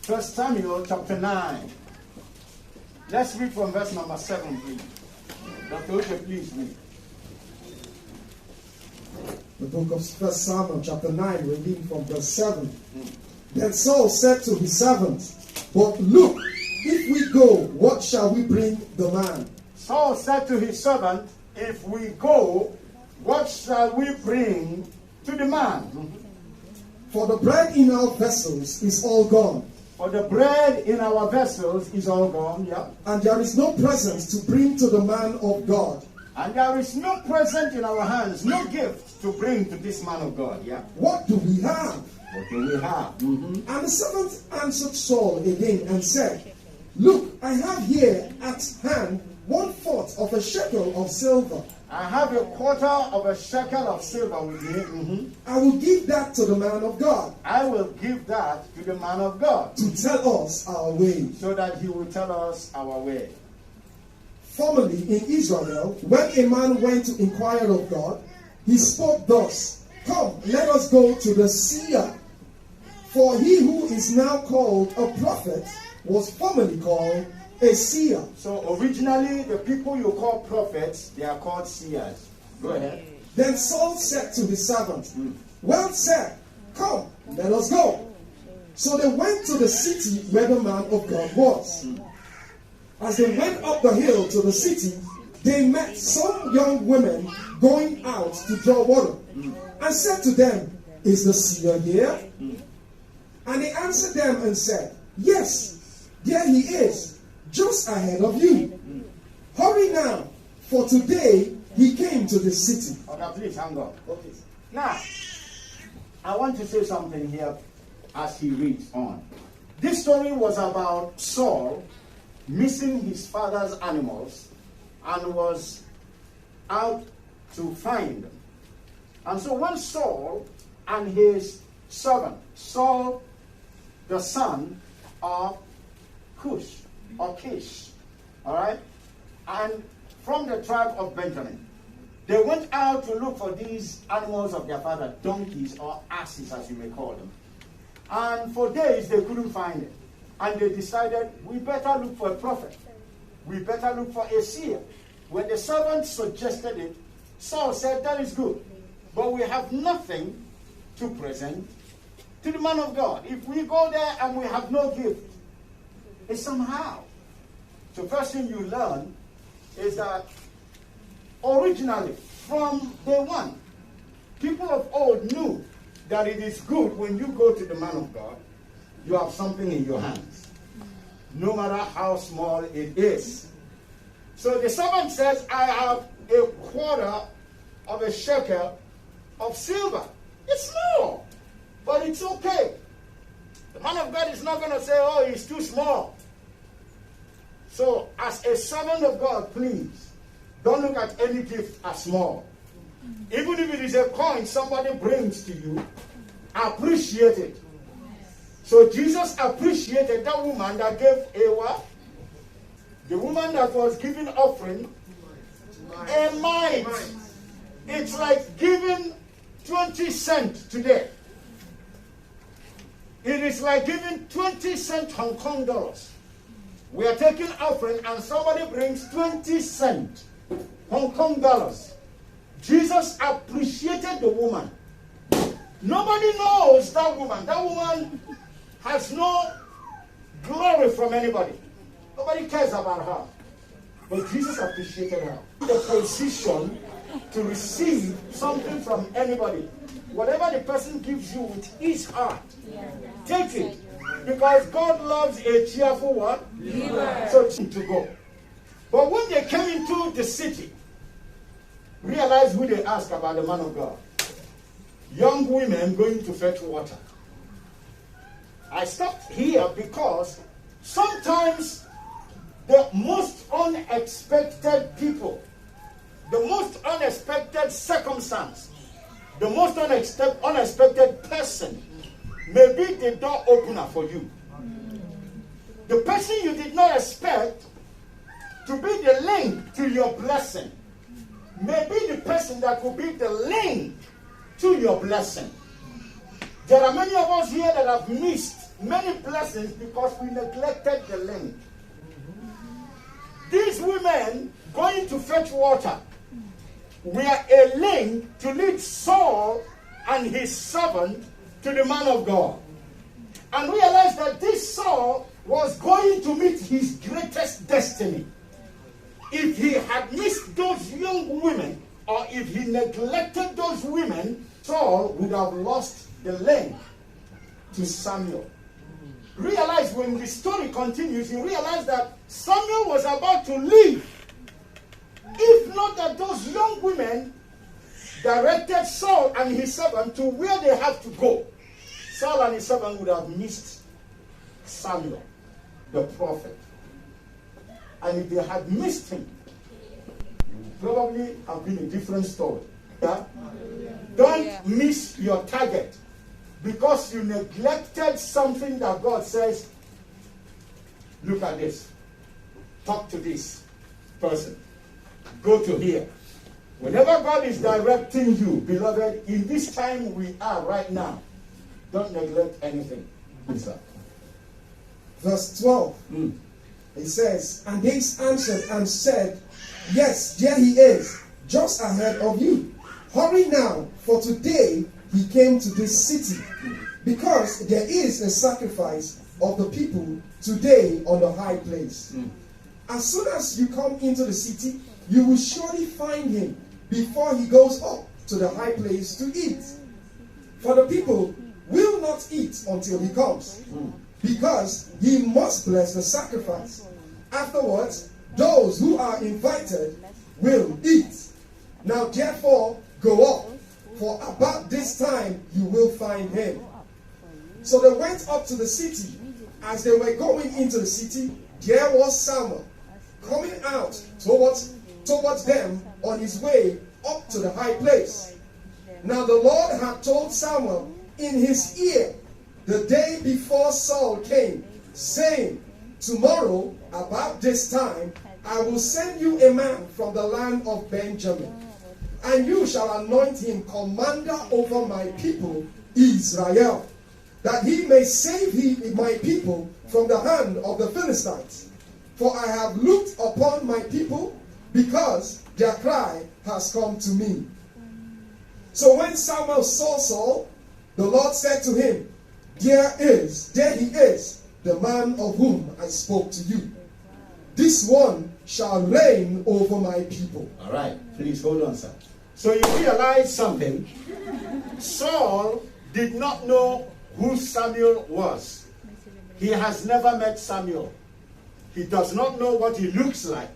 First Samuel chapter 9. Let's read from verse number 7, please. Dr. Uche, please read. The book of First Samuel chapter 9, we read from verse 7. Then Saul said to his servants, "But look, if we go, what shall we bring the man?" Saul said to his servant, "If we go, what shall we bring to the man?" For the bread in our vessels is all gone. For the bread in our vessels is all gone, yeah. And there is no present to bring to the man of God. And there is no present in our hands, no gift to bring to this man of God, yeah. What do we have? What do we have? And the servant answered Saul again and said, "Look, I have here at hand 1/4 of a shekel of silver. I have a quarter of a shekel of silver with me. I will give that to the man of God, I will give that to the man of God, to tell us our way." so that he will tell us our way. Formerly in Israel, when a man went to inquire of God, he spoke thus, "Come, let us go to the seer. For he who is now called a prophet was formerly called a seer." So originally, the people you call prophets, they are called seers. Go ahead. Then Saul said to his servant, "Well said, come, let us go." So they went to the city where the man of God was. As they went up the hill to the city, they met some young women going out to draw water, and said to them, "Is the seer here?" And he answered them and said, "Yes, there he is, just ahead of you. Hurry now, for today he came to the city." Okay, please hang on. Okay. Now, I want to say something here as he reads on. This story was about Saul missing his father's animals and was out to find them. And so when Saul and his servant, Saul, the son of Cush, or Kish, all right, and from the tribe of Benjamin, they went out to look for these animals of their father, donkeys or asses as you may call them. And for days they couldn't find it. And they decided, we better look for a prophet. We better look for a seer. When the servant suggested it, Saul said, "That is good. But we have nothing to present to the man of God. If we go there and we have no gift, it's somehow." So first thing you learn is that originally, from day one, people of old knew that it is good when you go to the man of God, you have something in your hands, no matter how small it is. So the servant says, "I have a quarter of a shekel of silver." It's small, but it's okay. The man of God is not going to say, "Oh, he's too small." So as a servant of God, please, don't look at any gift as small. Even if it is a coin somebody brings to you, appreciate it. So Jesus appreciated that woman that gave a what? The woman that was giving offering, a mite. It's like giving 20 cents today. It is like giving 20 cents Hong Kong dollars. We are taking offering and somebody brings 20 cents Hong Kong dollars. Jesus appreciated the woman. Nobody knows that woman. That woman has no glory from anybody. Nobody cares about her. But Jesus appreciated her. The position to receive something from anybody. Whatever the person gives you with his heart, take it. Because God loves a cheerful what? Giver. So to go. But when they came into the city, realize who they asked about the man of God. Young women going to fetch water. I stopped here because sometimes the most unexpected people, the most unexpected circumstance, the most unexpected person may be the door opener for you. The person you did not expect to be the link to your blessing may be the person that will be the link to your blessing. There are many of us here that have missed many blessings because we neglected the link. These women going to fetch water were a link to lead Saul and his servant to the man of God. And realize that this Saul was going to meet his greatest destiny. If he had missed those young women, or if he neglected those women, Saul would have lost the link to Samuel. Realize when the story continues, you realize that Samuel was about to leave. If not that those young women directed Saul and his servant to where they have to go, Saul and his servant would have missed Samuel, the prophet. And if they had missed him, it would probably have been a different story. Yeah? Don't miss your target because you neglected something that God says, look at this, talk to this person, go to here. Whenever God is directing you, beloved, in this time we are right now, don't neglect anything. Verse 12. It says, and they answered and said, yes, there he is, just ahead of you. Hurry now, for today he came to this city, because there is a sacrifice of the people today on the high place. As soon as you come into the city, you will surely find him before he goes up to the high place to eat. For the people will not eat until he comes, because he must bless the sacrifice. Afterwards, those who are invited will eat. Now therefore, go up, for about this time you will find him. So they went up to the city. As they were going into the city, there was Samuel coming out towards them on his way up to the high place. Now the Lord had told Samuel in his ear the day before Saul came, saying, tomorrow about this time I will send you a man from the land of Benjamin, and you shall anoint him commander over my people Israel, that he may save my people from the hand of the Philistines. For I have looked upon my people, because their cry has come to me. So when Samuel saw Saul, the Lord said to him, there he is, the man of whom I spoke to you. This one shall reign over my people. All right, please hold on, sir. So you realize something. Saul did not know who Samuel was. He has never met Samuel. He does not know what he looks like.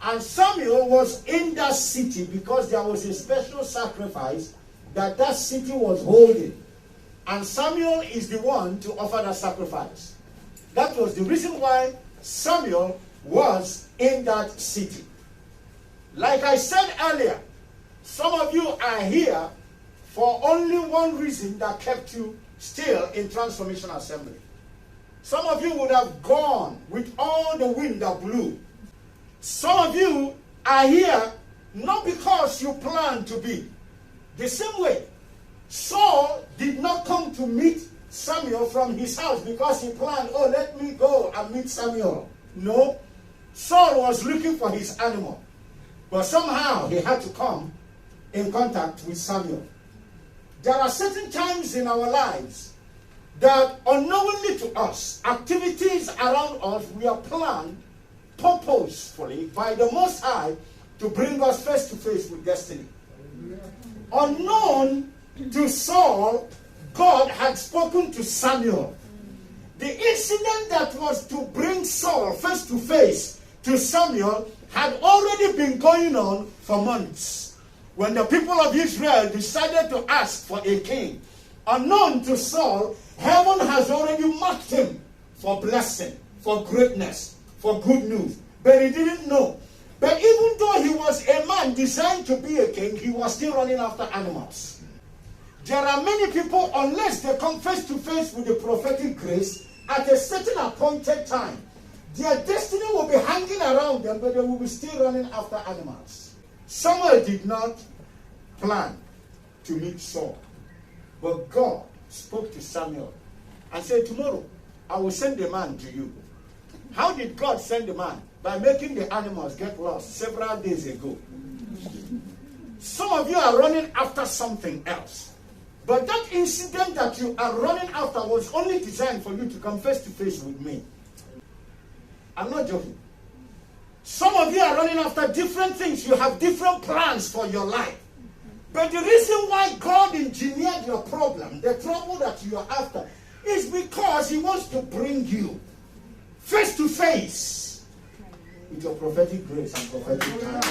And Samuel was in that city because there was a special sacrifice that city was holding. And Samuel is the one to offer that sacrifice. That was the reason why Samuel was in that city. Like I said earlier, some of you are here for only one reason that kept you still in Transformation Assembly. Some of you would have gone with all the wind that blew. Some of you are here not because you plan to be. The same way, Saul did not come to meet Samuel from his house because he planned, oh, let me go and meet Samuel. No, Saul was looking for his animal. But somehow he had to come in contact with Samuel. There are certain times in our lives that unknowingly to us, activities around us, we are planned purposefully by the Most High to bring us face to face with destiny. Unknown to Saul, God had spoken to Samuel. The incident that was to bring Saul face to face to Samuel had already been going on for months. When the people of Israel decided to ask for a king, unknown to Saul, heaven has already marked him for blessing, for greatness, for good news. But he didn't know. But even though he was a man designed to be a king, he was still running after animals. There are many people, unless they come face to face with the prophetic grace at a certain appointed time, their destiny will be hanging around them, but they will be still running after animals. Samuel did not plan to meet Saul, but God spoke to Samuel and said, tomorrow I will send a man to you. How did God send the man? By making the animals get lost several days ago. Some of you are running after something else. But that incident that you are running after was only designed for you to come face to face with me. I'm not joking. Some of you are running after different things. You have different plans for your life. But the reason why God engineered your problem, the trouble that you are after, is because he wants to bring you face to face with your prophetic grace and prophetic time.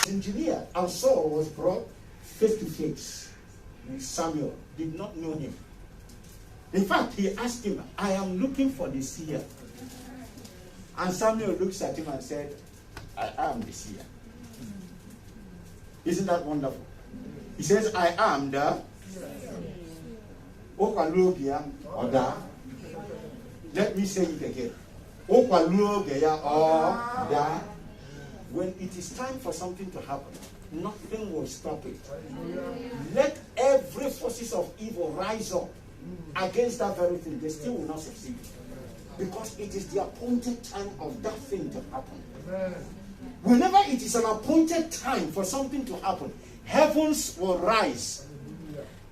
Engineered, and Saul was brought face to face with Samuel. Did not know him. In fact, he asked him, I am looking for the seer. And Samuel looks at him and said, I am the seer. Isn't that wonderful? He says, I am the Okalugia or da. Let me say it again. Okalugia or da. When it is time for something to happen, nothing will stop it. Let every forces of evil rise up against that very thing. They still will not succeed. Because it is the appointed time of that thing to happen. Whenever it is an appointed time for something to happen, heavens will rise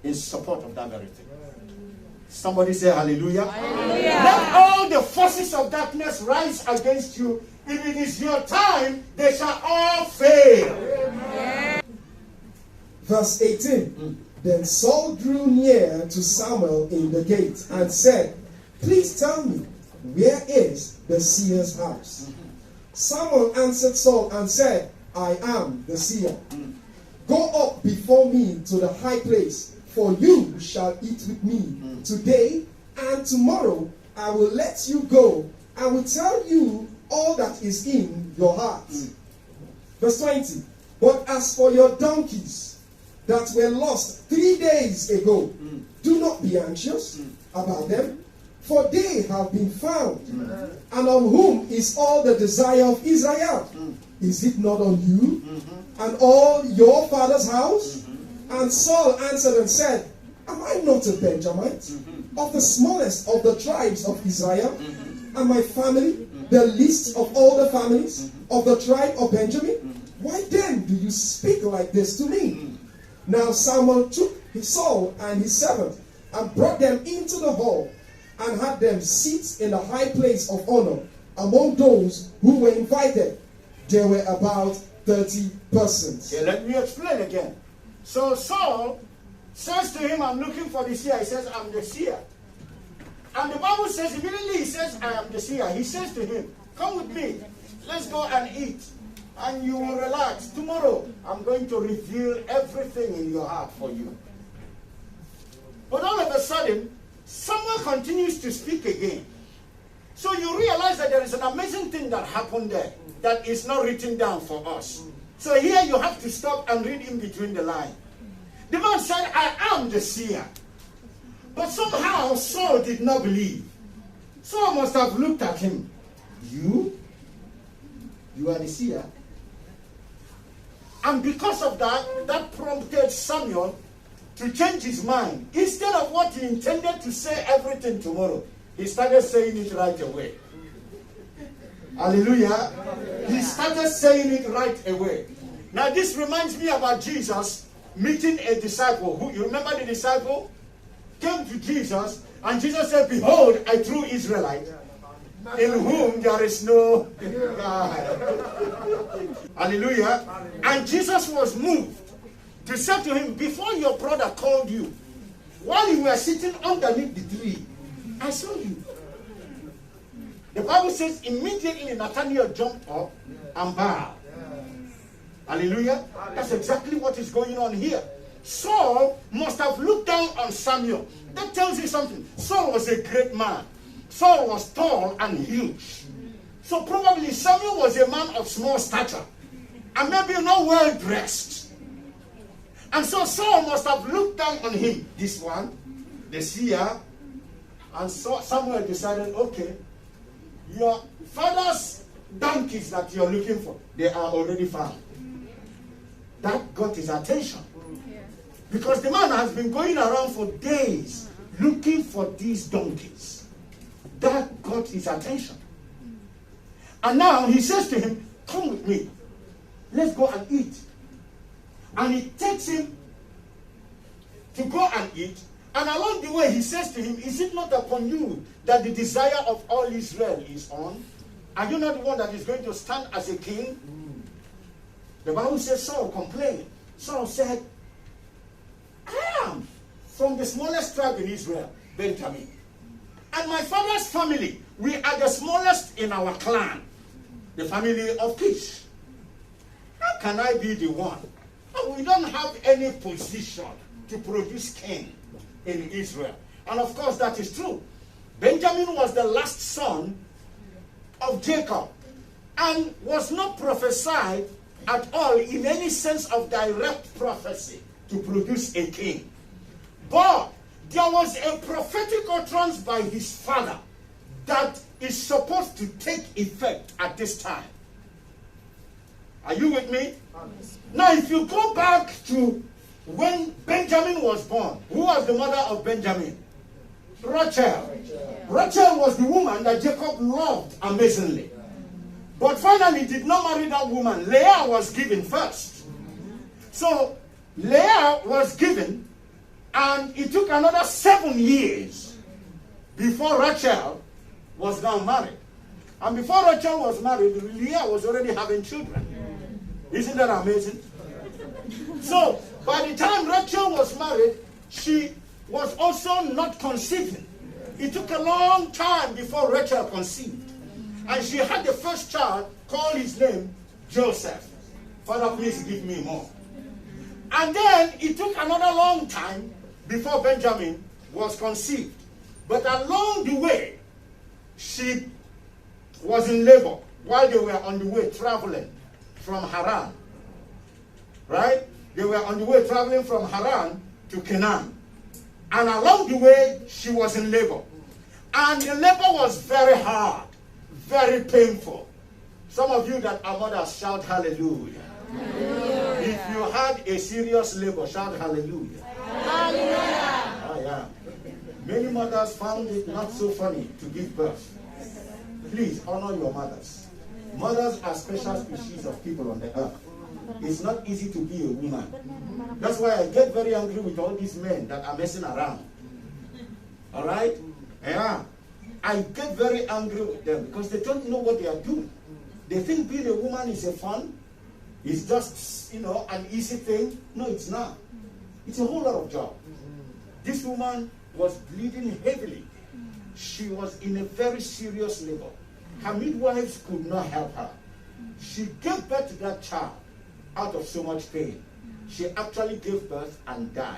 in support of that very thing. Somebody say hallelujah. Hallelujah. Let all the forces of darkness rise against you. If it is your time, they shall all fail. Amen. Verse 18. Then Saul drew near to Samuel in the gate and said, please tell me, where is the seer's house? Samuel answered Saul and said, I am the seer. Go up before me to the high place, for you shall eat with me today, and tomorrow I will let you go. I will tell you all that is in your heart. Verse 20. But as for your donkeys that were lost 3 days ago, do not be anxious about them, for they have been found. And on whom is all the desire of Israel? Is it not on you and all your father's house? And Saul answered and said, am I not a Benjamite, of the smallest of the tribes of Israel? And my family the least of all the families of the tribe of Benjamin? Why then do you speak like this to me? Now Samuel took Saul and his servant and brought them into the hall and had them sit in the high place of honor among those who were invited. There were about 30 persons. Okay, let me explain again. So Saul says to him, I'm looking for the seer. He says, I'm the seer. And the Bible says, immediately he says, I am the seer. He says to him, come with me. Let's go and eat. And you will relax. Tomorrow, I'm going to reveal everything in your heart for you. But all of a sudden, Samuel continues to speak again. So you realize that there is an amazing thing that happened there that is not written down for us. So here you have to stop and read in between the lines. The man said, I am the seer. But somehow Saul did not believe. Saul must have looked at him. You are the seer. And because of that, that prompted Samuel to change his mind. Instead of what he intended to say everything tomorrow, he started saying it right away. Hallelujah. He started saying it right away. Now this reminds me about Jesus meeting a disciple. Who, you remember the disciple? Came to Jesus and Jesus said, behold, a true Israelite in whom there is no God. Hallelujah. And Jesus was moved to say to him, before your brother called you, while you were sitting underneath the tree, I saw you. The Bible says immediately Nathanael jumped up and bowed. Hallelujah. That's exactly what is going on here. Saul must have looked down on Samuel. That tells you something. Saul was a great man. Saul was tall and huge. So probably Samuel was a man of small stature and maybe not well dressed. And so Saul must have looked down on him. This one, the seer. And so Samuel decided, okay, your father's donkeys that you're looking for, they are already found. That got his attention. Because the man has been going around for days looking for these donkeys. That got his attention. And now he says to him, come with me. Let's go and eat. And he takes him to go and eat. And along the way, he says to him, is it not upon you that the desire of all Israel is on? Are you not the one that is going to stand as a king? The Bible says Saul complained. Saul said, I am from the smallest tribe in Israel, Benjamin. And my father's family, we are the smallest in our clan, the family of Kish. How can I be the one? We don't have any position to produce king in Israel. And of course that is true. Benjamin was the last son of Jacob and was not prophesied at all in any sense of direct prophecy to produce a king. But there was a prophetic utterance by his father that is supposed to take effect at this time. Are you with me? Now, if you go back to when Benjamin was born, who was the mother of Benjamin? Rachel. Rachel was the woman that Jacob loved amazingly. But finally did not marry that woman. Leah was given first. So, Leah was given, and it took another 7 years before Rachel was now married. And before Rachel was married, Leah was already having children. Isn't that amazing? So, by the time Rachel was married, she was also not conceiving. It took a long time before Rachel conceived. And she had the first child, called his name Joseph. Father, please give me more. And then it took another long time before Benjamin was conceived. But along the way, she was in labor while they were on the way traveling from Haran. Right? They were on the way traveling from Haran to Canaan. And along the way, she was in labor. And the labor was very hard, very painful. Some of you that are mothers, shout hallelujah. Hallelujah. If you had a serious labor, shout hallelujah. Hallelujah. Oh, yeah. Many mothers found it not so funny to give birth. Please honor your mothers. Mothers are special species of people on the earth. It's not easy to be a woman. That's why I get very angry with all these men that are messing around. All right? Yeah. I get very angry with them because they don't know what they are doing. They think being a woman is a fun. It's just, an easy thing. No, it's not. It's a whole lot of job. This woman was bleeding heavily. She was in a very serious labor. Her midwives could not help her. She gave birth to that child out of so much pain. She actually gave birth and died.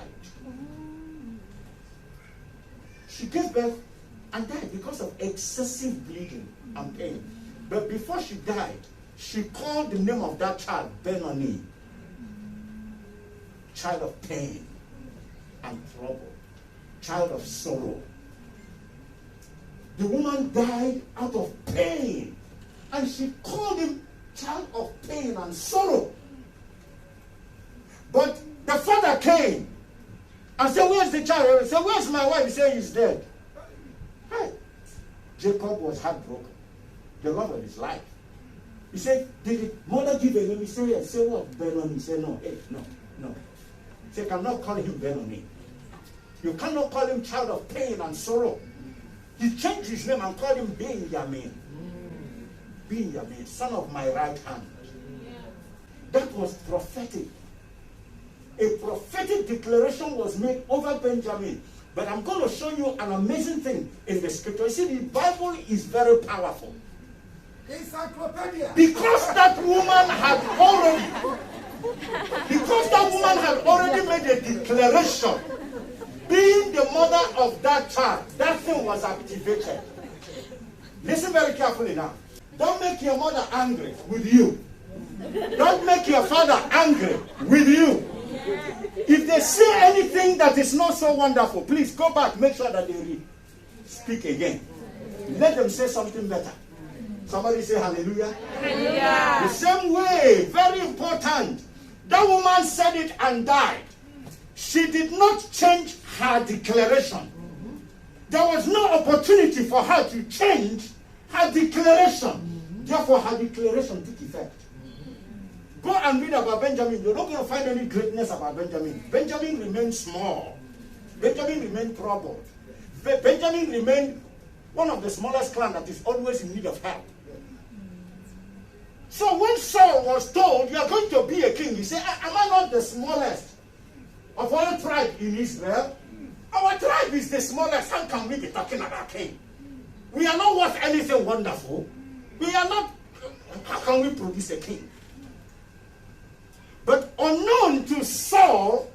She gave birth and died because of excessive bleeding and pain. But before she died, she called the name of that child Benoni, child of pain and trouble, child of sorrow. The woman died out of pain, and she called him child of pain and sorrow. But the father came and said, where's the child? He said, where's my wife? He said, he's dead. Hey. Jacob was heartbroken. The love of his life. He said, did the mother give a name? He said, yes. He said, what? Benoni? He said, no. Hey, no. He said, cannot call him Benoni. You cannot call him child of pain and sorrow. He changed his name and called him Benjamin. Benjamin, son of my right hand. That was prophetic. A prophetic declaration was made over Benjamin. But I'm going to show you an amazing thing in the scripture. You see, the Bible is very powerful. Encyclopedia. Because that woman had already made a declaration, being the mother of that child, that thing was activated. Listen very carefully now. Don't make your mother angry with you. Don't make your father angry with you. If they say anything that is not so wonderful, please go back, make sure that they speak again. Let them say something better. Somebody say hallelujah. Hallelujah. The same way, very important. That woman said it and died. She did not change her declaration. there was no opportunity for her to change her declaration. Therefore, her declaration took effect. Go and read about Benjamin. You're not going to find any greatness about Benjamin. Benjamin remained small. Benjamin remained troubled. Benjamin remained one of the smallest clans that is always in need of help. So when Saul was told, you are going to be a king, he said, am I not the smallest of all tribes in Israel? Our tribe is the smallest. How can we be talking about king? We are not worth anything wonderful. We are not. How can we produce a king? But unknown to Saul,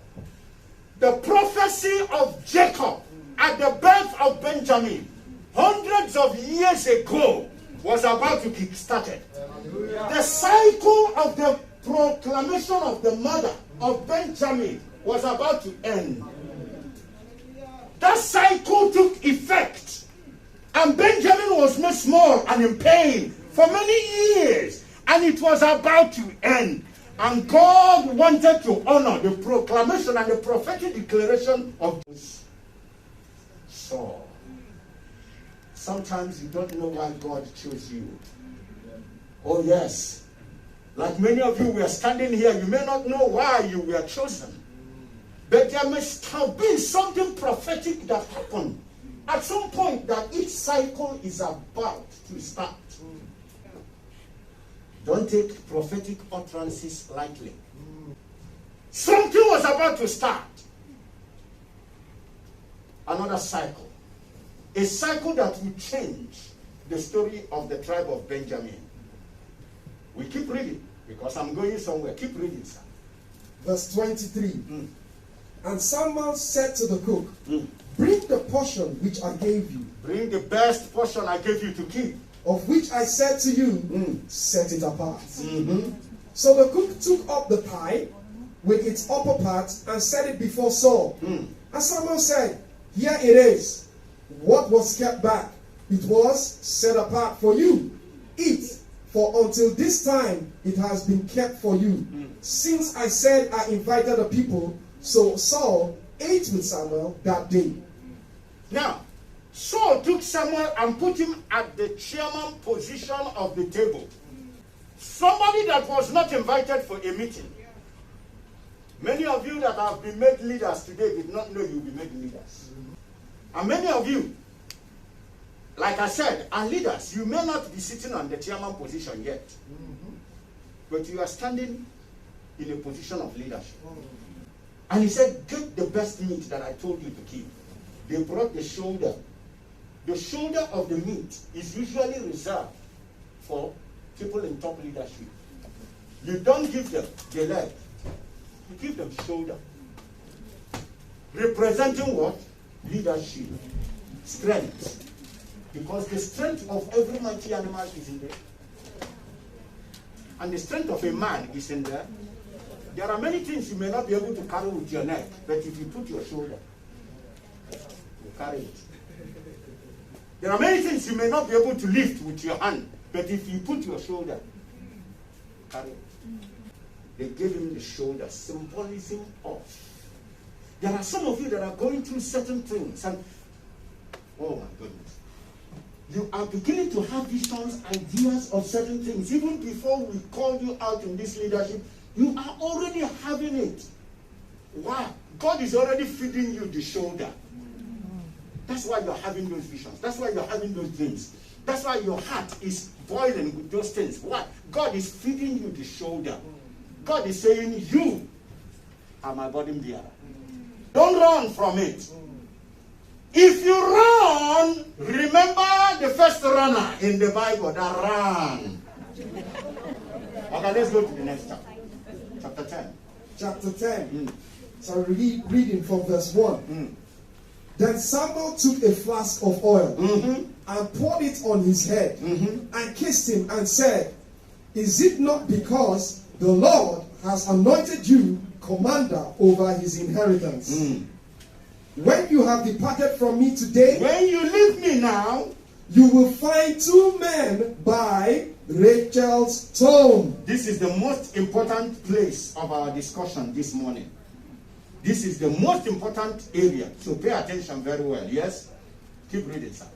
the prophecy of Jacob at the birth of Benjamin, hundreds of years ago, was about to be started. The cycle of the proclamation of the mother of Benjamin was about to end. That cycle took effect, and Benjamin was made small and in pain for many years, and it was about to end. And God wanted to honor the proclamation and the prophetic declaration of Saul. Sometimes you don't know why God chose you. Oh yes. Like many of you, we are standing here. You may not know why you were chosen. But there must have been something prophetic that happened at some point that each cycle is about to start. Don't take prophetic utterances lightly. Something was about to start. Another cycle. A cycle that will change the story of the tribe of Benjamin. We keep reading because I'm going somewhere. Keep reading, sir. Verse 23. And Samuel said to the cook, bring the portion which I gave you. Bring the best portion I gave you to keep. Of which I said to you, set it apart. So the cook took up the thigh with its upper part and set it before Saul. And Samuel said, here it is. What was kept back? It was set apart for you. Eat, for until this time it has been kept for you. Since I said I invited the people, so Saul ate with Samuel that day. Now, Saul took Samuel and put him at the chairman position of the table. Somebody that was not invited for a meeting. Many of you that have been made leaders today did not know you'll be made leaders. And many of you, like I said, are leaders. You may not be sitting on the chairman position yet. But you are standing in a position of leadership. And he said, get the best meat that I told you to keep. They brought the shoulder. The shoulder of the meat is usually reserved for people in top leadership. You don't give them the leg. You give them shoulder. Representing what? Leadership. Strength. Because the strength of every mighty animal is in there. And the strength of a man is in there. There are many things you may not be able to carry with your neck, but if you put your shoulder, you carry it. There are many things you may not be able to lift with your hand, but if you put your shoulder, you carry it. They gave him the shoulder, symbolism of. There are some of you that are going through certain things, and oh my goodness. You are beginning to have visions, ideas of certain things. Even before we called you out in this leadership, you are already having it. Wow. God is already feeding you the shoulder. That's why you're having those visions. That's why you're having those dreams. That's why your heart is boiling with those things. Why? God is feeding you the shoulder. God is saying, you are my burden bearer. Don't run from it. If you run, remember the first runner in the Bible that ran. Okay, let's go to the next chapter. Chapter 10. Chapter 10. So reading from verse 1. Then Samuel took a flask of oil and poured it on his head and kissed him and said, is it not because the Lord has anointed you commander over his inheritance? When you have departed from me today, when you leave me now, you will find 2 men by Rachel's tomb. This is the most important place of our discussion this morning. This is the most important area, so pay attention very well, yes? Keep reading, sir.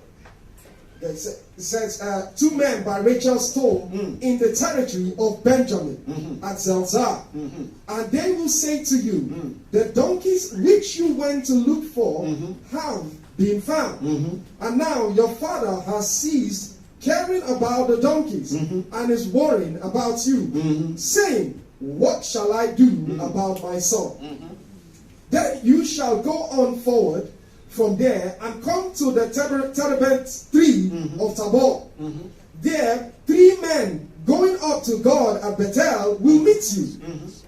It says, 2 men by Rachel's tomb in the territory of Benjamin at Zelzah. And they will say to you, the donkeys which you went to look for have been found. And now your father has ceased caring about the donkeys and is worrying about you, saying, what shall I do about my son? Then you shall go on forward from there and come to the terebinth tree of Tabor. There 3 men going up to God at Bethel will meet you.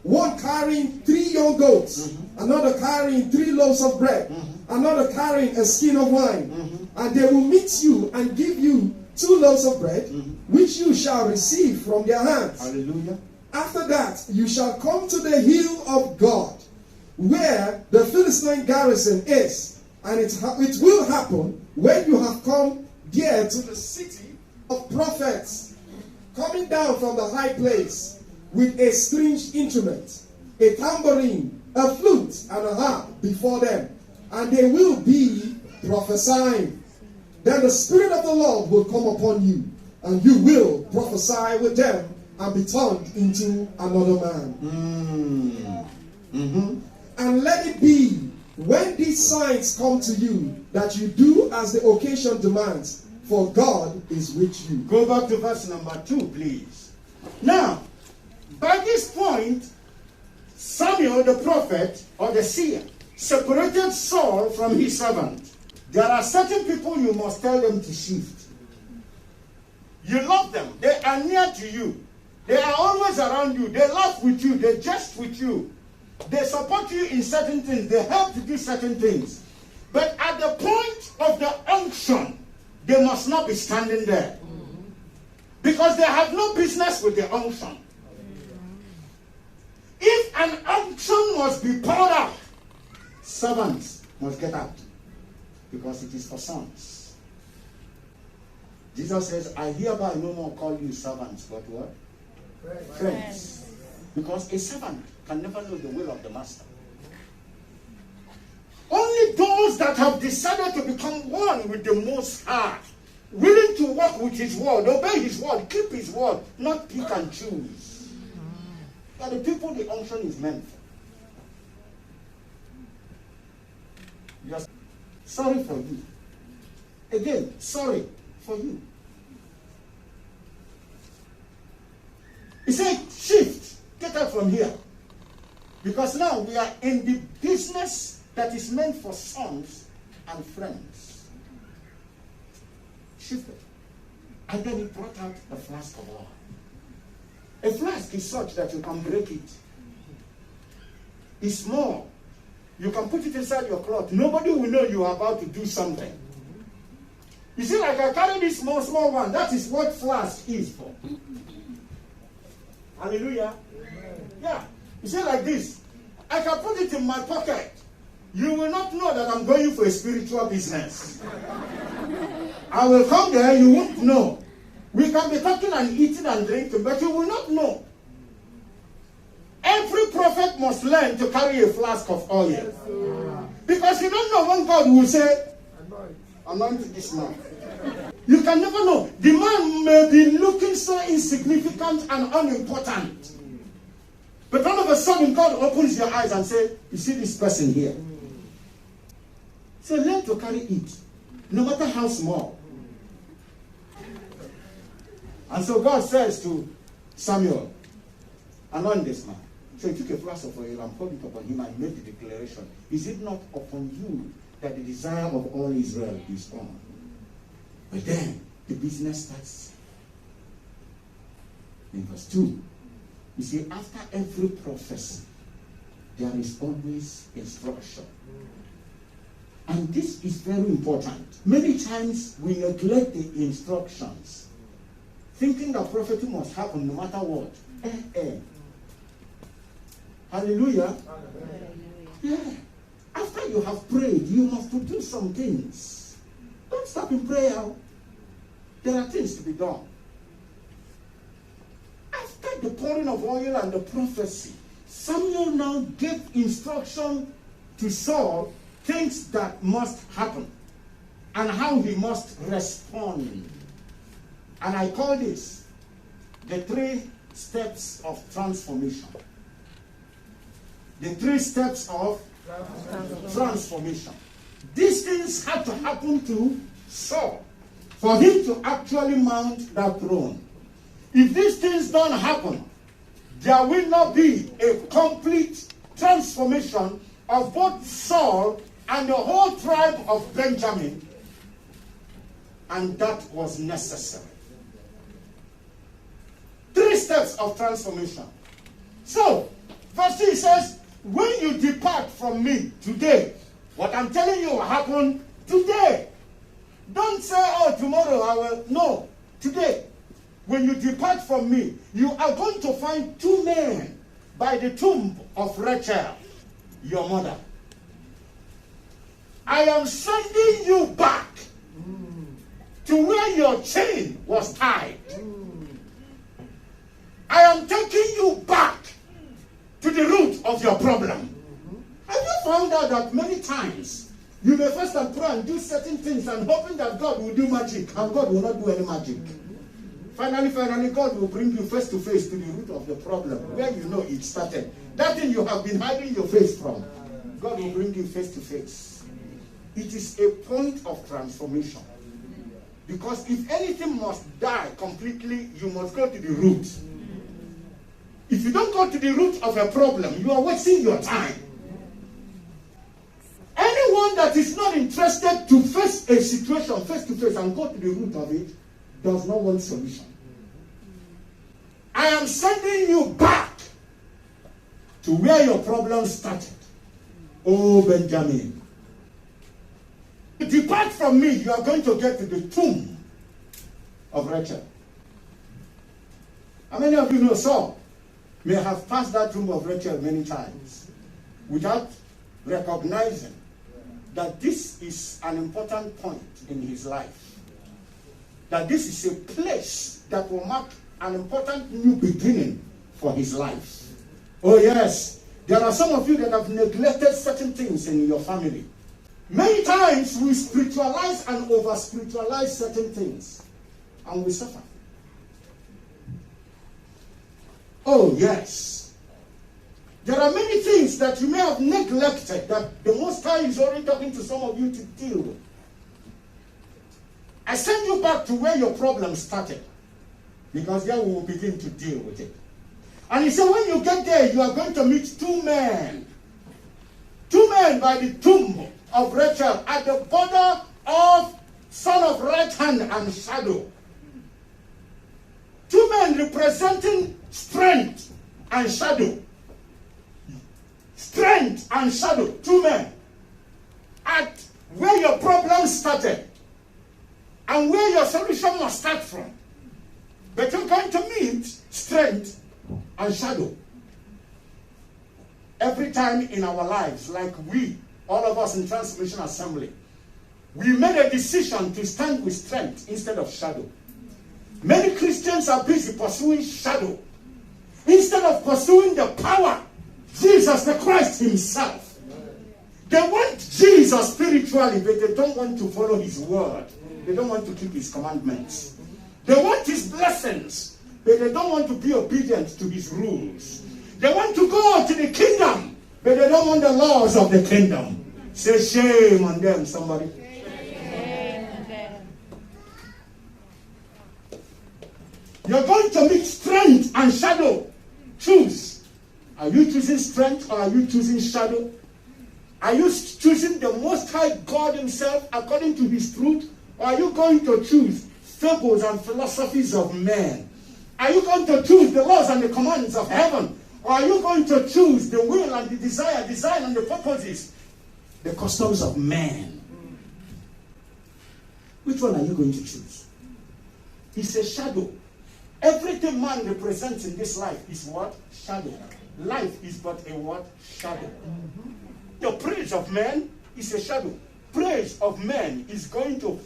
One carrying 3 young goats, another carrying 3 loaves of bread, another carrying a skin of wine. And they will meet you and give you 2 loaves of bread, which you shall receive from their hands. Hallelujah. After that, you shall come to the hill of God, where the Philistine garrison is. And it will happen when you have come there to the city of prophets, coming down from the high place with a stringed instrument, a tambourine, a flute, and a harp before them. And they will be prophesying. Then the Spirit of the Lord will come upon you, and you will prophesy with them and be turned into another man. And let it be, when these signs come to you, that you do as the occasion demands, for God is with you. Go back to verse number 2, please. Now, by this point, Samuel the prophet, or the seer, separated Saul from his servant. There are certain people you must tell them to shift. You love them. They are near to you. They are always around you. They laugh with you. They jest with you. They support you in certain things. They help to do certain things. But at the point of the unction, they must not be standing there. Because they have no business with the unction. If an unction must be poured out, servants must get out. Because it is for sons. Jesus says, I hereby no more call you servants, but what? Friends. Because a servant can never know the will of the master. Only those that have decided to become one with the Most High, willing to walk with His word, obey His word, keep His word, not pick and choose. Are the people the unction is meant for. Just sorry for you. Again, sorry for you. He said, shift. Get out from here. Because now we are in the business that is meant for sons and friends. Shift it. And then he brought out a flask of oil. A flask is such that you can break it. It's small. You can put it inside your cloth. Nobody will know you are about to do something. You see, like I carry this small one. That is what flask is for. Hallelujah. Yeah. You see, like this. I can put it in my pocket. You will not know that I'm going for a spiritual business. I will come there, you won't know. We can be talking and eating and drinking, but you will not know. Every prophet must learn to carry a flask of oil. Because you don't know when God will say, anoint this man. You can never know. The man may be looking so insignificant and unimportant. But all of a sudden, God opens your eyes and says, you see this person here? So learn to carry it, no matter how small. And so God says to Samuel, anoint this man. So he took a flask of oil and poured it upon him and made the declaration, is it not upon you that the desire of all Israel is on? But then the business starts. In verse 2, you see, after every prophecy, there is always instruction. And this is very important. Many times we neglect the instructions, thinking that prophecy must happen no matter what. Hallelujah. Yeah. After you have prayed, you must do some things. Don't stop in prayer. There are things to be done. After the pouring of oil and the prophecy, Samuel now gave instruction to Saul, things that must happen. and how he must respond. And I call this the 3 steps of transformation. The 3 steps of transformation. These things had to happen to Saul for him to actually mount that throne. If these things don't happen, there will not be a complete transformation of both Saul and the whole tribe of Benjamin, and that was necessary. 3 steps of transformation. So, verse 3 says, when you depart from me today, what I'm telling you will happen today. Don't say, oh, tomorrow I will. No, today. When you depart from me, you are going to find 2 men by the tomb of Rachel, your mother. I am sending you back to where your chain was tied. I am taking you back to the root of your problem. Have you found out that many times you may first and pray and do certain things and hoping that God will do magic, and God will not do any magic? Finally, God will bring you face to face to the root of the problem, where you know it started. That thing you have been hiding your face from, God will bring you face to face. It is a point of transformation. Because if anything must die completely, you must go to the root. If you don't go to the root of a problem, you are wasting your time. Anyone that is not interested to face a situation face to face and go to the root of it does not want solution. I am sending you back to where your problem started. Oh, Benjamin. Depart from me, you are going to get to the tomb of Rachel. How many of you know Saul may have passed that tomb of Rachel many times without recognizing that this is an important point in his life? That this is a place that will mark an important new beginning for his life. Oh yes, there are some of you that have neglected certain things in your family. Many times we spiritualize and over-spiritualize certain things, and we suffer. Oh yes. There are many things that you may have neglected that the Most High is already talking to some of you to deal with. I send you back to where your problem started, because there we will begin to deal with it. And he said, when you get there, you are going to meet 2 men. 2 men by the tomb of Rachel at the border of son of right hand and shadow. 2 men representing strength and shadow. Strength and shadow. 2 men at where your problem started and where your solution must start from. But you're going to meet strength and shadow. Every time in our lives, like we, all of us in Transformation Assembly, we made a decision to stand with strength instead of shadow. Many Christians are busy pursuing shadow instead of pursuing the power, Jesus the Christ himself. They want Jesus spiritually, but they don't want to follow his word. They don't want to keep his commandments. They want his blessings, but they don't want to be obedient to his rules. They want to go to the kingdom, but they don't want the laws of the kingdom. Say shame on them, somebody. You're going to meet strength and shadow. Choose. Are you choosing strength or are you choosing shadow? Are you choosing the Most High God himself according to his truth? Or are you going to choose fables and philosophies of men? Are you going to choose the laws and the commands of heaven? Or are you going to choose the will and the desire, design and the purposes, the customs of men? Which one are you going to choose? It's a shadow. Everything man represents in this life is what? Shadow. Life is but a what? Shadow. The praise of man is a shadow. Praise of man is going to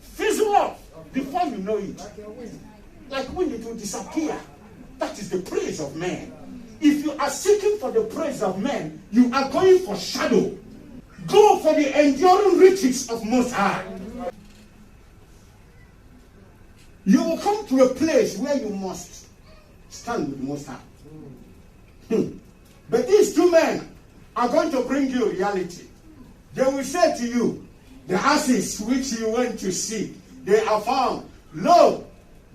fizzle up before you know it. Like wind, it will disappear. That is the praise of man. If you are seeking for the praise of man, you are going for shadow. Go for the enduring riches of Most High. you will come to a place where you must stand with the Most High. But these two men are going to bring you reality. They will say to you, the asses which you went to seek, they are found. Lo,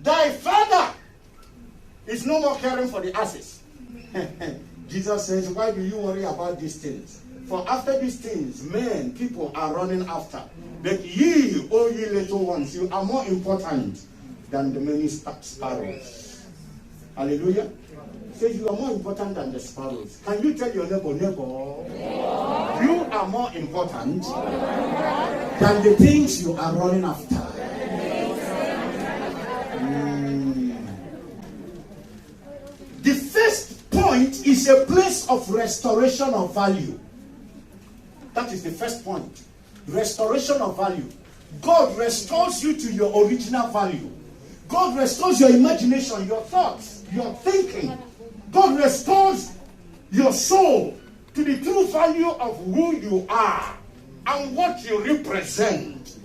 thy father is no more caring for the asses. Jesus says, why do you worry about these things? For after these things, men, people are running after. But ye, O ye little ones, you are more important than the many sparrows. Hallelujah. Says you are more important than the sparrows. Can you tell your neighbor, you are more important than the things you are running after. The first point is a place of restoration of value. That is the first point. Restoration of value. God restores you to your original value. God restores your imagination, your thoughts, your thinking. God restores your soul to the true value of who you are and what you represent.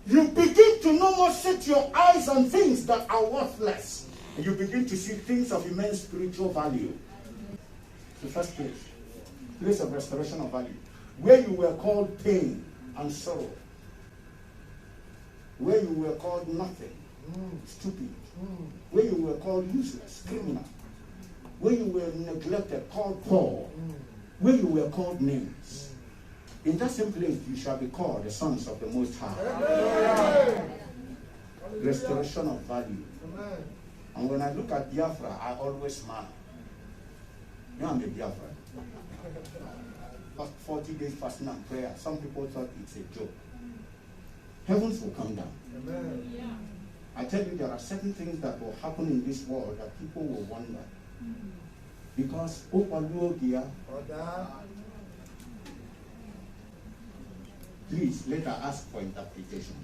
You begin to no more set your eyes on things that are worthless. And you begin to see things of immense spiritual value. The first place of restoration of value. Where you were called pain and sorrow. Where you were called nothing, stupid. Where you were called useless, criminal. Where you were neglected, called poor. Where you were called names. In that same place, you shall be called the sons of the Most High. Restoration of value. And when I look at Biafra, I always smile. You know, I'm a Biafra. 40 days fasting and prayer. Some people thought it's a joke. Heavens will come down. Amen. I tell you, there are certain things that will happen in this world that people will wonder. Because please later ask for interpretation.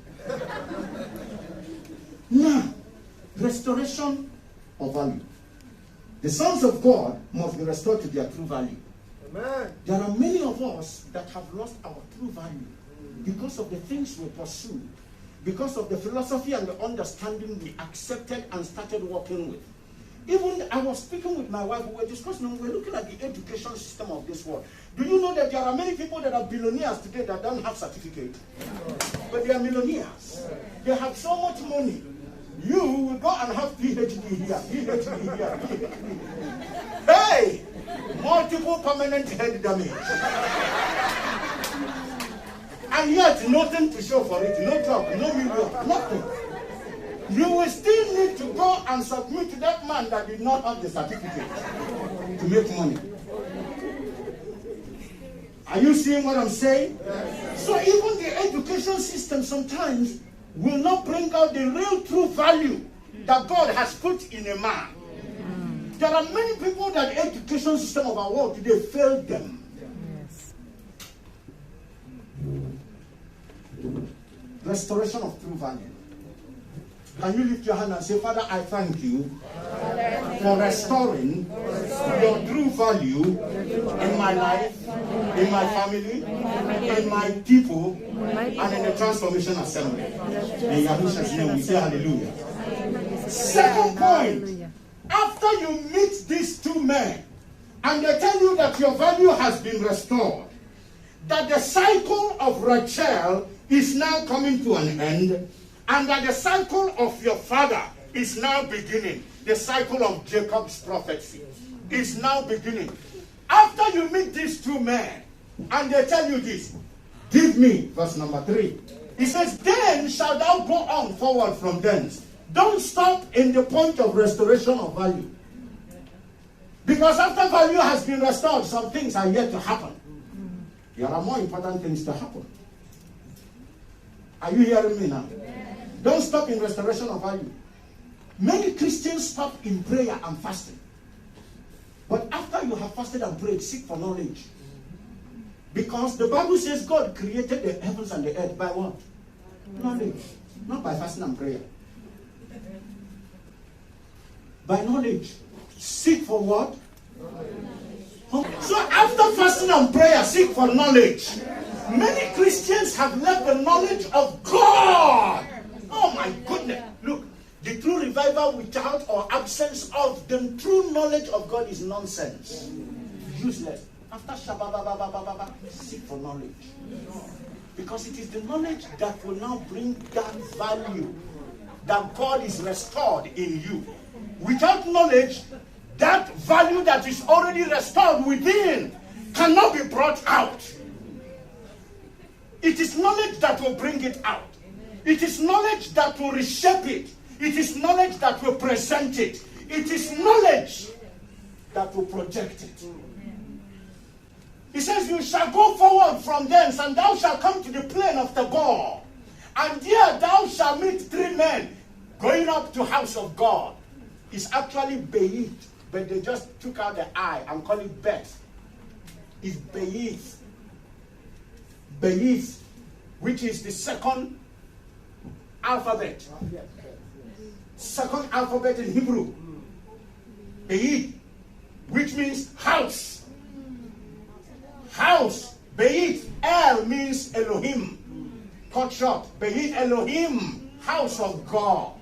Now, restoration of value. The sons of God must be restored to their true value. Amen. There are many of us that have lost our true value because of the things we pursue, because of the philosophy and the understanding we accepted and started working with. Even I was speaking with my wife, we were discussing, we were looking at the education system of this world. Do you know that there are many people that are billionaires today that don't have certificate? But they are millionaires. They have so much money. You will go and have PhD here, PhD here, PhD. Hey! Multiple permanent head damage. And yet nothing to show for it. No job, no million, nothing. You will still need to go and submit to that man that did not have the certificate to make money. Are you seeing what I'm saying? Yes. So even the education system sometimes will not bring out the real true value that God has put in a man. There are many people that the education system of our world today failed them. Yes. Restoration of true value. Can you lift your hand and say, Father, I thank you for restoring your true value in my life, in my family, in my people, and in the Transformation Assembly. In Yahushua's name, we say hallelujah. Second point, after you meet these two men, and they tell you that your value has been restored, that the cycle of Rachel is now coming to an end, and that the cycle of your father is now beginning. The cycle of Jacob's prophecy is now beginning. After you meet these two men, and they tell you this, give me, verse number 3. He says, then shalt thou go on forward from thence. Don't stop in the point of restoration of value. Because after value has been restored, some things are yet to happen. There are more important things to happen. Are you hearing me now? Don't stop in restoration of value. Many Christians stop in prayer and fasting. But after you have fasted and prayed, seek for knowledge. Because the Bible says God created the heavens and the earth by what? Knowledge. Not by fasting and prayer. By knowledge. Seek for what? So after fasting and prayer, seek for knowledge. Many Christians have left the knowledge of God. Oh my goodness. Look, the truth whatsoever without or absence of the true knowledge of God is nonsense. Useless. After shabba, seek for knowledge. Because it is the knowledge that will now bring that value that God is restored in you. Without knowledge, that value that is already restored within cannot be brought out. It is knowledge that will bring it out. It is knowledge that will reshape it. It is knowledge that will present it. It is knowledge that will project it. He says, you shall go forward from thence, and thou shalt come to the plain of Tabor. And there thou shalt meet 3 men going up to house of God. It's actually Beit, but they just took out the I and call it Bet. It's Beit. Beit, which is the second alphabet. Second alphabet in Hebrew. Beit, which means house. House. Beit. El means Elohim. Cut short. Beit Elohim. House of God.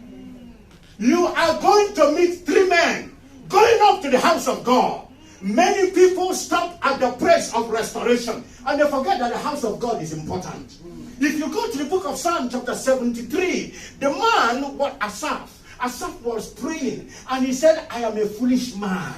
You are going to meet 3 men going up to the house of God. Many people stop at the place of restoration and they forget that the house of God is important. If you go to the book of Psalm chapter 73, the man, Asaph was praying and he said, I am a foolish man.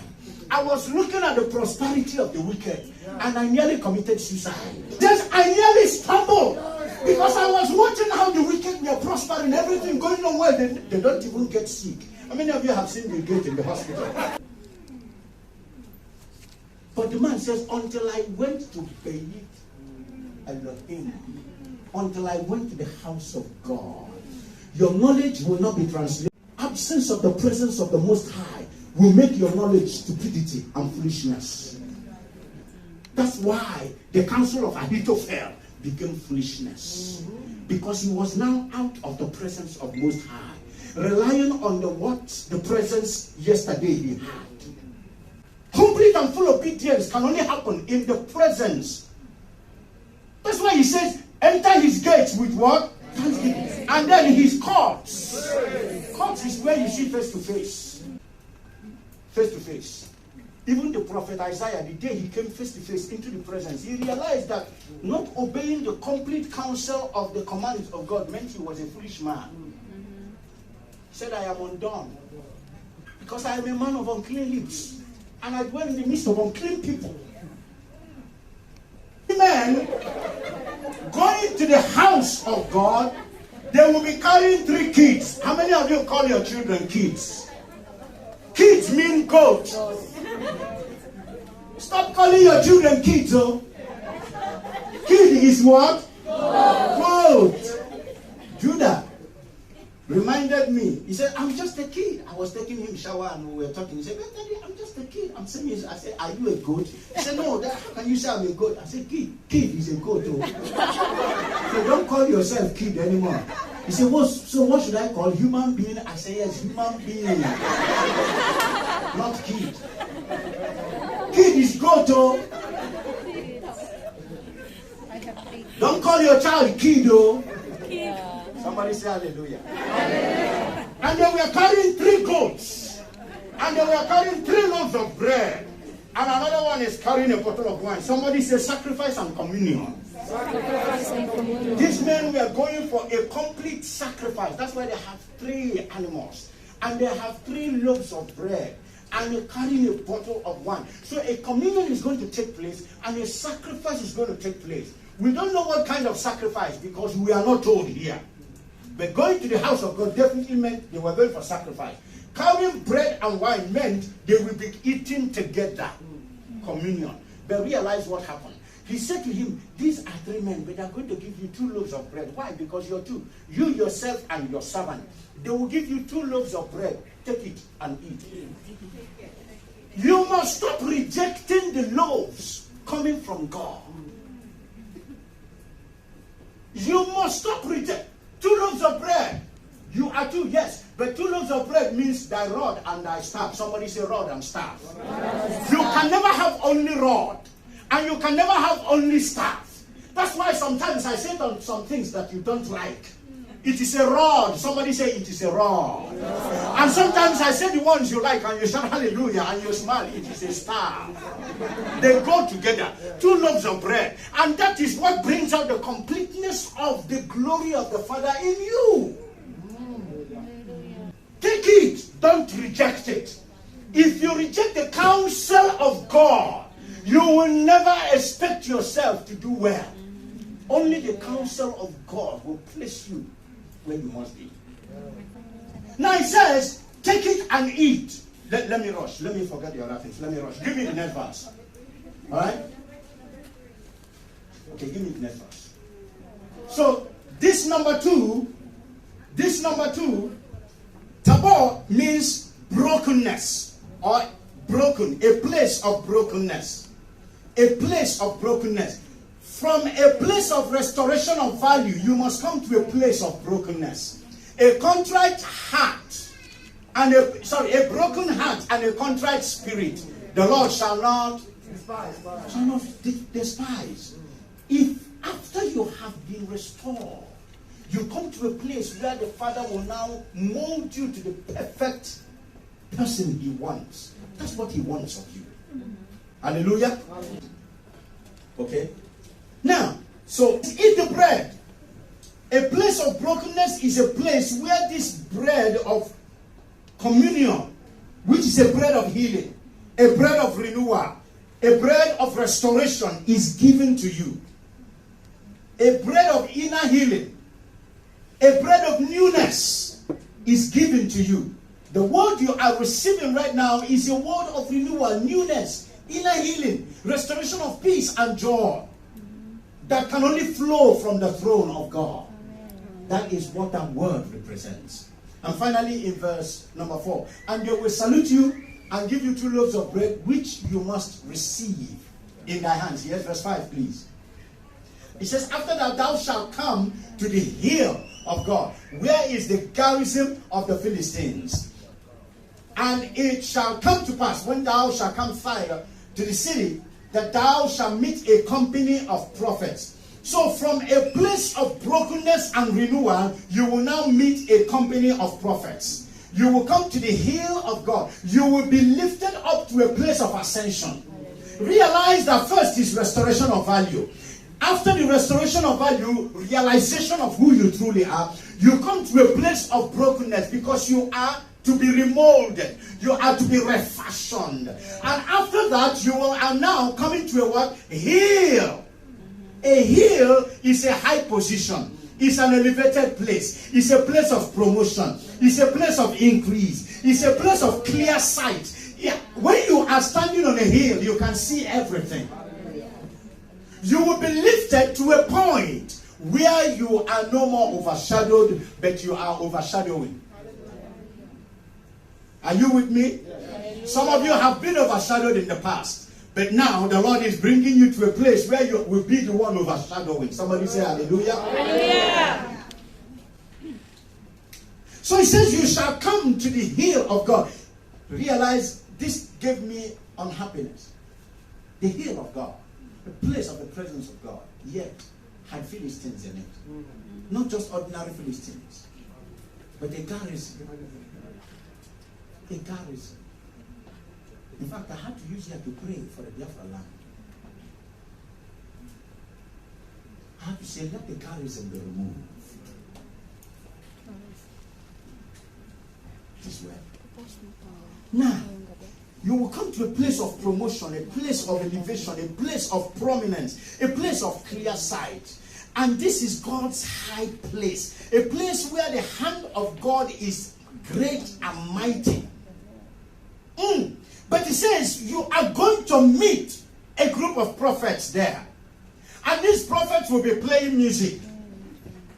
I was looking at the prosperity of the wicked and I nearly committed suicide. I nearly stumbled because I was watching how the wicked were prospering, everything going on well. They don't even get sick. How many of you have seen Bill Gates in the hospital? But the man says, until I went to Beit Elohim, until I went to the house of God, your knowledge will not be translated. Absence of the presence of the Most High will make your knowledge stupidity and foolishness. That's why the counsel of Ahithophel became foolishness. Because he was now out of the presence of Most High, relying on the presence yesterday he had. Complete and full obedience can only happen in the presence. That's why he says, enter his gates with what? Thanksgiving. And then his courts. Courts is where you see face to face. Face to face. Even the prophet Isaiah, the day he came face to face into the presence, he realized that not obeying the complete counsel of the commands of God meant he was a foolish man. He said, I am undone because I am a man of unclean lips. And I dwell in the midst of unclean people. Men going to the house of God, they will be carrying 3 kids. How many of you call your children kids? Kids mean goat. Stop calling your children kids, oh. Kid is what? Goat. Judah reminded me. He said, I'm just a kid. I was taking him shower and we were talking. He said, but Daddy, I'm just a kid. I'm saying, I said, are you a goat? He said, no, how can you say I'm a goat? I said, kid is a goat. Oh. So don't call yourself kid anymore. He said, so what should I call? Human being? I said, yes, human being. Not kid. Kid is goat. Oh. Don't call your child kid. Oh. Somebody say hallelujah. Hallelujah. And they were carrying 3 goats. And they were carrying 3 loaves of bread. And another one is carrying a bottle of wine. Somebody say sacrifice and communion. Sacrifice and communion. These men were going for a complete sacrifice. That's why they have 3 animals. And they have 3 loaves of bread. And they're carrying a bottle of wine. So a communion is going to take place. And a sacrifice is going to take place. We don't know what kind of sacrifice because we are not told here. But going to the house of God definitely meant they were going for sacrifice. Carrying bread and wine meant they will be eating together. Communion. But realize what happened. He said to him, these are 3 men, but they are going to give you 2 loaves of bread. Why? Because you're 2. You yourself and your servant. They will give you 2 loaves of bread. Take it and eat. You must stop rejecting the loaves coming from God. You must stop rejecting. 2 loaves of bread. You are 2, yes. But 2 loaves of bread means thy rod and thy staff. Somebody say rod and staff. You can never have only rod. And you can never have only staff. That's why sometimes I say some things that you don't like. It is a rod. Somebody say it is a rod. And sometimes I say the ones you like and you shout hallelujah and you smile. It is a star. They go together. 2 loaves of bread. And that is what brings out the completeness of the glory of the Father in you. Take it. Don't reject it. If you reject the counsel of God, you will never expect yourself to do well. Only the counsel of God will place you where you must be. Now it says, take it and eat. Let me rush. Let me forget your other things. Let me rush. Give me the next verse. Alright? Okay, give me the next verse. So, this number two, Tabor means brokenness or broken, a place of brokenness. A place of brokenness. From a place of restoration of value, you must come to a place of brokenness. A contrite heart and a broken heart and a contrite spirit, the Lord shall not despise. If after you have been restored, you come to a place where the Father will now mold you to the perfect person He wants. That's what He wants of you. Hallelujah. Okay. Now, so eat the bread. A place of brokenness is a place where this bread of communion, which is a bread of healing, a bread of renewal, a bread of restoration, is given to you. A bread of inner healing, a bread of newness is given to you. The word you are receiving right now is a word of renewal, newness, inner healing, restoration of peace and joy that can only flow from the throne of God. That is what that word represents. And finally, in verse number 4, and they will salute you and give you 2 loaves of bread, which you must receive in thy hands. Yes, verse 5, please. It says, after that thou shalt come to the hill of God, where is the garrison of the Philistines. And it shall come to pass, when thou shalt come thither to the city, that thou shalt meet a company of prophets. So from a place of brokenness and renewal, you will now meet a company of prophets. You will come to the hill of God. You will be lifted up to a place of ascension. Realize that first is restoration of value. After the restoration of value, realization of who you truly are, you come to a place of brokenness because you are to be remolded. You are to be refashioned. And after that, you are now coming to a what? Hill. A hill is a high position. It's an elevated place. It's a place of promotion. It's a place of increase. It's a place of clear sight. Yeah. When you are standing on a hill, you can see everything. You will be lifted to a point where you are no more overshadowed, but you are overshadowing. Are you with me? Some of you have been overshadowed in the past, but now the Lord is bringing you to a place where you will be the one overshadowing. Somebody say hallelujah. Hallelujah. So he says, you shall come to the hill of God. Realize this gave me unhappiness. The hill of God, the place of the presence of God, yet had Philistines in it. Not just ordinary Philistines, but a garrison. A garrison. In fact, I had to use here to pray for the Biafra land. I had to say, let the garrison be removed. This way. Now, you will come to a place of promotion, a place of elevation, a place of prominence, a place of clear sight. And this is God's high place. A place where the hand of God is great and mighty. But it says you are going to meet a group of prophets there. And these prophets will be playing music.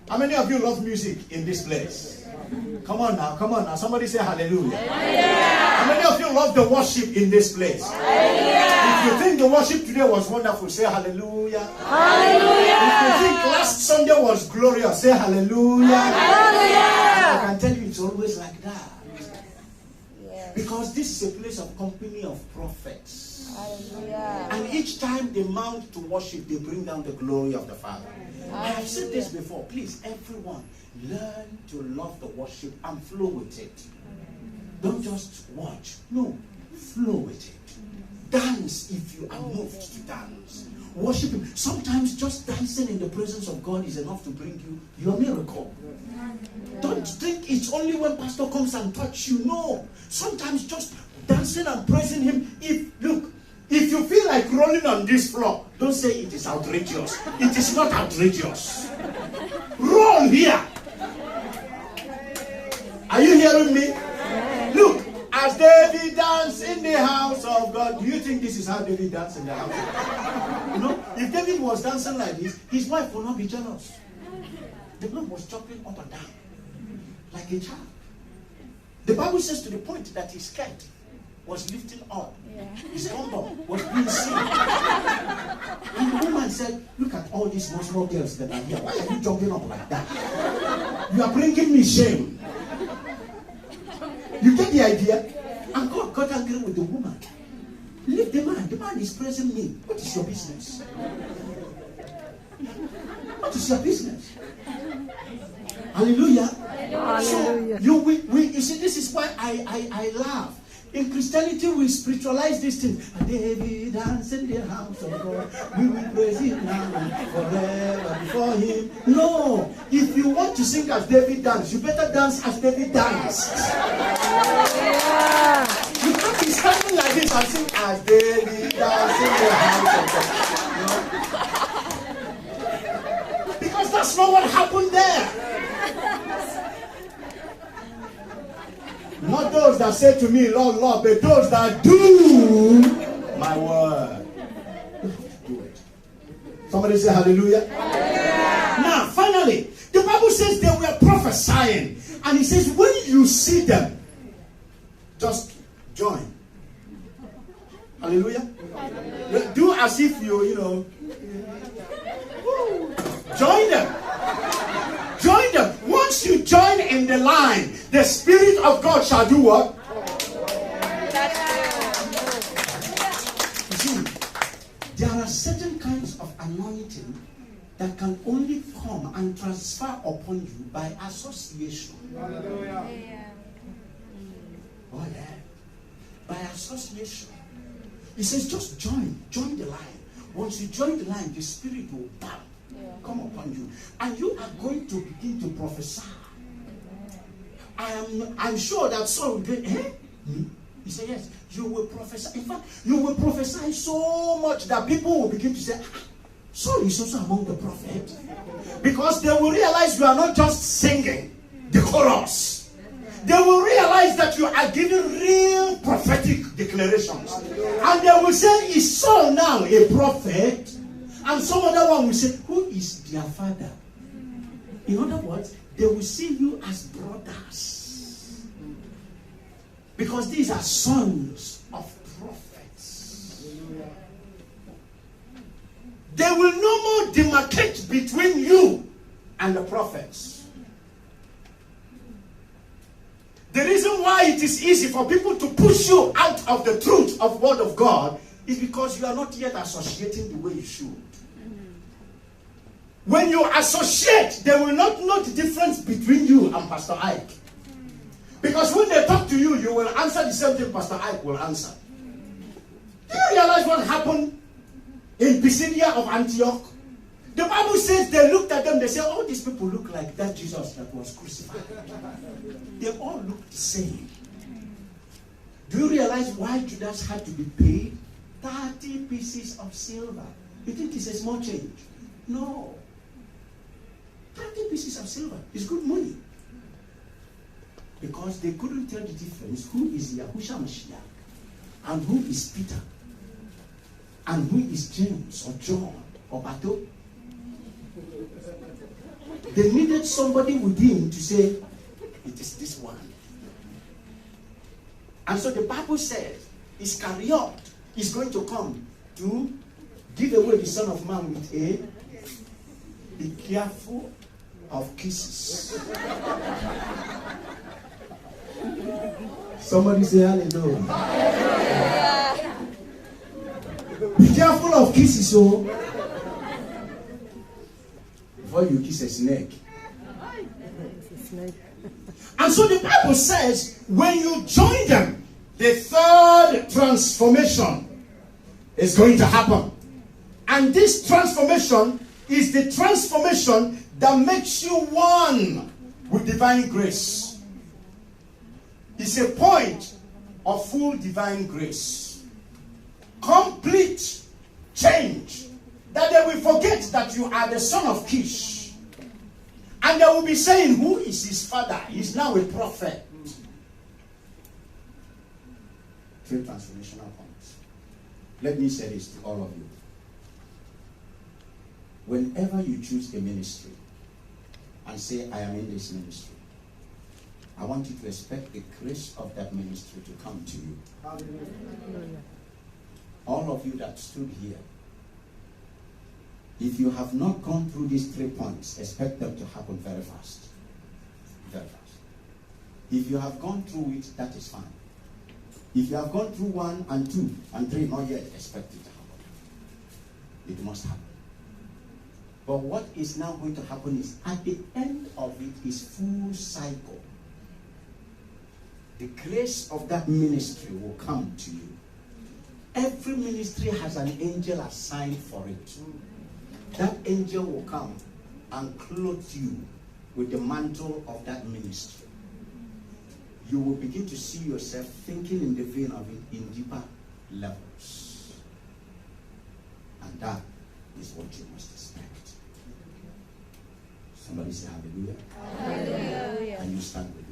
How many of you love music in this place? Come on now. Somebody say hallelujah. Hallelujah. How many of you love the worship in this place? Hallelujah. If you think the worship today was wonderful, say hallelujah. Hallelujah. If you think last Sunday was glorious, say hallelujah. Hallelujah. I can tell you it's always like that. Yes. Because this is a place of company of prophets. Hallelujah. And each time they mount to worship, they bring down the glory of the Father. I have said this before. Please, everyone, learn to love the worship and flow with it. Don't just watch. No, flow with it. Dance if you are moved to dance. Worship Him. Sometimes just dancing in the presence of God is enough to bring you your miracle. Don't think it's only when pastor comes and touch you. No. Sometimes just dancing and praising Him. If you feel like rolling on this floor, don't say it is outrageous. It is not outrageous. Roll here. Are you hearing me? Look, as David danced in the house of God, do you think this is how David danced in the house of God? You know, if David was dancing like this, his wife would not be jealous. The blood was jumping up and down like a child. The Bible says to the point that his skirt was lifting up. His condom was being seen. And the woman said, look at all these small girls that are here. Why are you jumping up like that? You are bringing me shame. You get the idea? And God got angry with the woman. Leave the man. The man is praising me. What is your business? What is your business? Hallelujah. Hallelujah. So you see, this is why I laugh. In Christianity, we spiritualize these things. And David danced in the house of God. We will praise Him now and forever before Him. No. If you want to sing as David danced, you better dance as David danced. You can't be standing like this and sing as David danced in the house of God. Because that's not what happened there. Not those that say to me, Lord, Lord, but those that do my word. Do it. Somebody say hallelujah. Hallelujah. Now, finally, the Bible says they were prophesying. And it says, when you see them, just join. Hallelujah. Hallelujah. Do as if you know. Join them. Join them. Once you join in the line, the Spirit of God shall do what? You see, there are certain kinds of anointing that can only come and transfer upon you by association. Oh yeah. By association. He says just join the line. Once you join the line, the Spirit will come upon you, and you are going to begin to prophesy. I'm sure that Saul will be, me? He said, yes, you will prophesy. In fact, you will prophesy so much that people will begin to say, Saul is also among the prophets. Because they will realize you are not just singing the chorus. They will realize that you are giving real prophetic declarations. And they will say, is Saul now a prophet? And some other one will say, who is their father? In other words, they will see you as brothers. Because these are sons of prophets. They will no more demarcate between you and the prophets. The reason why it is easy for people to push you out of the truth of Word of God is because you are not yet associating the way you should. When you associate, they will not know the difference between you and Pastor Ike. Because when they talk to you, you will answer the same thing Pastor Ike will answer. Do you realize what happened in Pisidia of Antioch? The Bible says they looked at them, they said, all these people look like that Jesus that was crucified. They all look the same. Do you realize why Judas had to be paid 30 pieces of silver? You think it's a small change? No. 30 pieces of silver is good money. Because they couldn't tell the difference who is Yahushua Mashiach and who is Peter and who is James or John or Bato. They needed somebody within to say, it is this one. And so the Bible says, Iscariot is going to come to give away the Son of Man with a be careful of kisses. Somebody say hallelujah. Be careful of kisses, so before you kiss a snake. And so the Bible says, when you join them, the third transformation is going to happen. And this transformation is the transformation that makes you one with divine grace. It's a point of full divine grace. Complete change. That they will forget that you are the son of Kish. And they will be saying, who is his father? He's now a prophet. Three transformational points. Let me say this to all of you. Whenever you choose a ministry and say, I am in this ministry, I want you to expect the grace of that ministry to come to you. Hallelujah. All of you that stood here, if you have not gone through these 3 points, expect them to happen very fast. Very fast. If you have gone through it, that is fine. If you have gone through 1 and 2 and 3, not yet, expect it to happen. It must happen. But what is now going to happen is, at the end of it is full cycle. The grace of that ministry will come to you. Every ministry has an angel assigned for it. That angel will come and clothe you with the mantle of that ministry. You will begin to see yourself thinking in the vein of it in deeper levels. And that is what you must expect. Somebody say hallelujah. Hallelujah. And you stand with